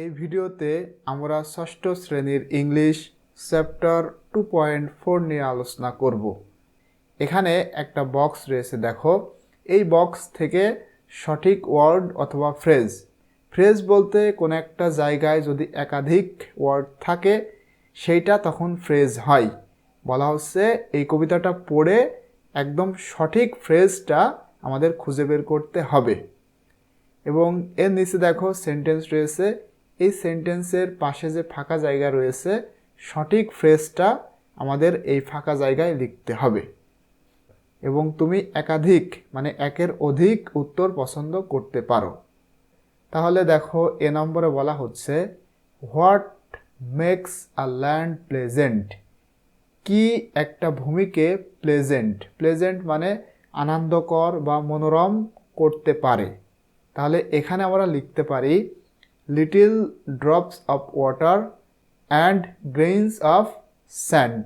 এই ভিডিওতে আমরা ষষ্ঠ শ্রেণীর ইংলিশ চ্যাপ্টার 2.4 নিয়ে আলোচনা করব। এখানে একটা বক্স রয়েছে, দেখো এই বক্স থেকে সঠিক ওয়ার্ড অথবা ফ্রেজ বলতে কোনো একটা জায়গায় যদি একাধিক ওয়ার্ড থাকে সেইটা তখন ফ্রেজ হয়। বলা হচ্ছে এই কবিতাটা পড়ে একদম সঠিক ফ্রেজটা আমাদের খুঁজে বের করতে হবে। এবং এর নিচে দেখো সেন্টেন্স রয়েছে, এই সেন্টেন্সের পাশে যে ফাঁকা জায়গা রয়েছে সঠিক ফ্রেজটা আমাদের এই ফাঁকা জায়গায় লিখতে হবে। এবং তুমি একাধিক মানে একের অধিক উত্তর পছন্দ করতে পারো। তাহলে দেখো এ নম্বরে বলা হচ্ছে what makes a land pleasant. কি একটা ভূমিকে প্লেজেন্ট মানে আনন্দকর বা মনোরম করতে পারে। তাহলে এখানে আমরা লিখতে পারি little drops of water and grains of sand.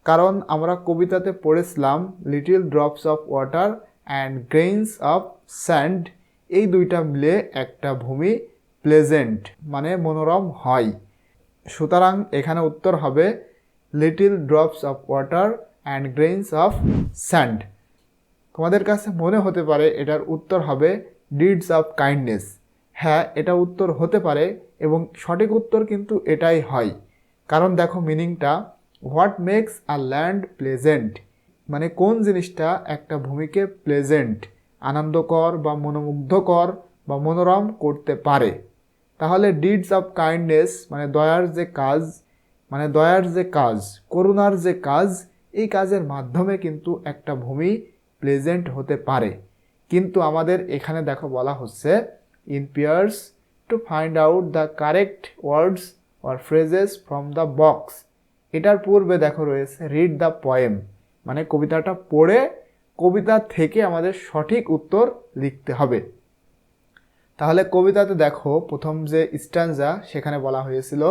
কারণ আমরা কবিতাতে পড়েছিলাম little drops of water and grains of sand, এই দুইটা মিলে একটা ভূমি প্লেজেন্ট মানে মনোরম হয়। সুতরাং এখানে উত্তর হবে little drops of water and grains of sand. তোমাদের কাছে মনে হতে পারে এটার উত্তর হবে ডিডস অফ কাইন্ডনেস। হ্যাঁ, এটা উত্তর হতে পারে এবং সঠিক উত্তর কিন্তু এটাই হয়। কারণ দেখো মিনিংটা, what makes a land pleasant মানে কোন জিনিসটা একটা ভূমিকে প্লেজেন্ট আনন্দকর বা মনোমুগ্ধকর বা মনোরম করতে পারে। তাহলে ডিডস অফ কাইন্ডনেস মানে দয়ার যে কাজ করুণার যে কাজ, এই কাজের মাধ্যমে কিন্তু একটা ভূমি প্লেজেন্ট হতে পারে। কিন্তু আমাদের এখানে দেখো বলা হচ্ছে in pairs to find out the correct words or phrases from the box. এটার পূর্বে দেখো রয়েছে রিড দ্য পোয়েম মানে কবিতাটা পড়ে কবিতা থেকে আমাদের সঠিক উত্তর লিখতে হবে। তাহলে কবিতাতে দেখো প্রথম যে স্ট্যানজা সেখানে বলা হয়েছিল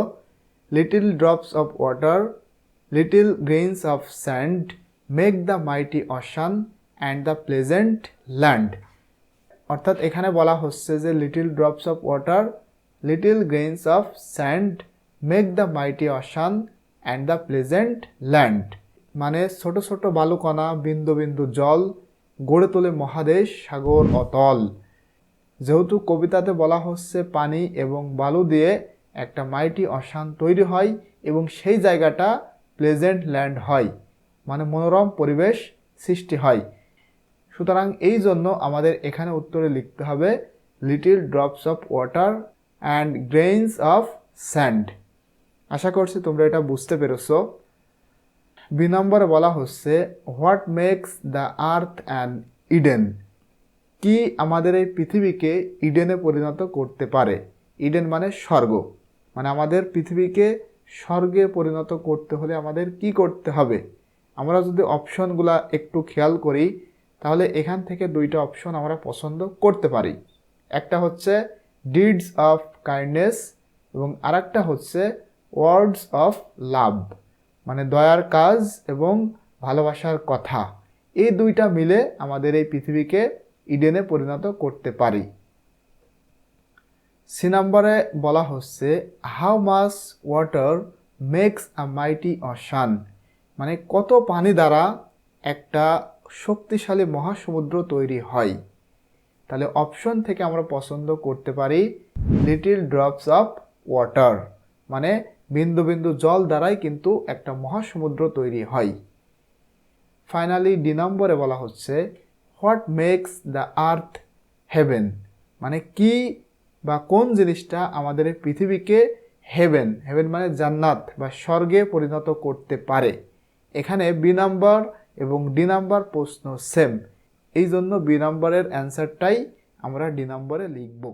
little drops of water little grains of sand make the mighty ocean and the pleasant land. অর্থাৎ এখানে বলা হচ্ছে যে little drops of water little grains of sand make the mighty ocean and the pleasant land মানে ছোট ছোট বালুকণা বিন্দু বিন্দু জল গড়ে তোলে মহাদেশ সাগর অতল। যেহেতু কবিতাতে বলা হচ্ছে পানি এবং বালু দিয়ে একটা মাইটি অশান তৈরি হয় এবং সেই জায়গাটা প্লেজেন্ট ল্যান্ড হয় মানে মনোরম পরিবেশ সৃষ্টি হয়। সুতরাং এই জন্য আমাদের এখানে উত্তরে লিখতে হবে little drops of water and grains of sand. আশা করছি তোমরা এটা বুঝতে পেরেছো। বি নম্বরে বলা হচ্ছে what makes the earth an Eden. কি আমাদের এই পৃথিবীকে ইডেনে পরিণত করতে পারে। ইডেন মানে স্বর্গ, মানে আমাদের পৃথিবীকে স্বর্গে পরিণত করতে হলে আমাদের কি করতে হবে। আমরা যদি অপশনগুলা একটু খেয়াল করি তাহলে এখান থেকে দুইটা অপশন আমরা পছন্দ করতে পারি। একটা হচ্ছে ডিডস অফ কাইন্ডনেস এবং আরেকটা হচ্ছে ওয়ার্ডস অফ লাভ মানে দয়ার কাজ এবং ভালোবাসার কথা। এই দুইটা মিলে আমাদের এই পৃথিবীকে ইডেনে পরিণত করতে পারি। সি নম্বরে বলা হচ্ছে how much water makes a mighty ocean মানে কত পানি দ্বারা একটা শক্তিশালী মহাসমুদ্র তৈরি হয়। তাহলে অপশন থেকে আমরা পছন্দ করতে পারি লিটল ড্রপস অফ ওয়াটার মানে বিন্দু বিন্দু জল দ্বারাই কিন্তু একটা মহাসমুদ্র তৈরি হয়। ফাইনালি ডি নম্বরে বলা হচ্ছে what makes the earth heaven মানে কি বা কোন জিনিসটা আমাদের পৃথিবীকে হেভেন মানে জান্নাত বা স্বর্গে পরিণত করতে পারে। এখানে বি নাম্বার এবং ডি নাম্বার প্রশ্ন সেম, এই জন্য বি নাম্বারের অ্যান্সারটাই আমরা ডি নম্বরে লিখব।